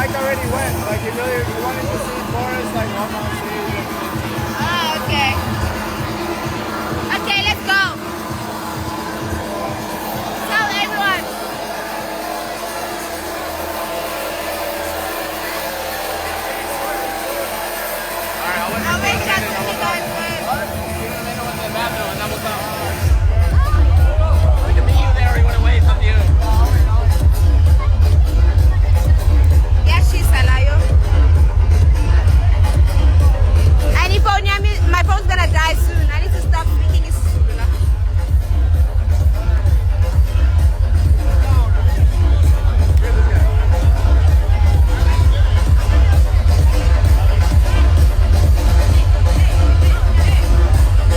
Mike already went. Like he wanted to see Forrest like walk on stage. Oh, okay. Okay, let's go. Tell everyone. I'll wait just to see guys first. We can meet you there. We want to wait on you. Yes, she's Salayo. Any phone, my phone's gonna die soon. I need to stop speaking Isizulu.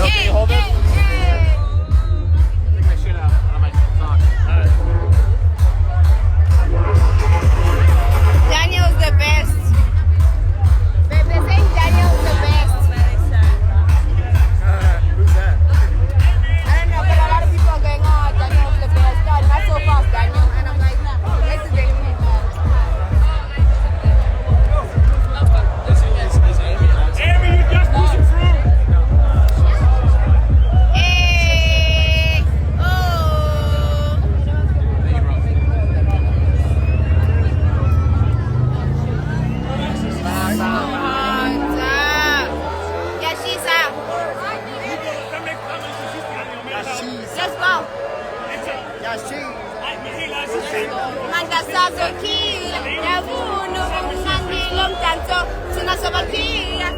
Okay, hold it. Take my shit out of my sock. Daniel's the best. They're saying Daniel's the best. Who's that? I don't know, but a lot of people are going, oh, Daniel's the best. God, not so fast, Daniel. And I'm like, this is really me. Amy, you just pushing through. Hey! Oh! Yeah, she's out. Let's go. Manda sazokhile, yavuno umnandi lo mdanso, thina sobaphila.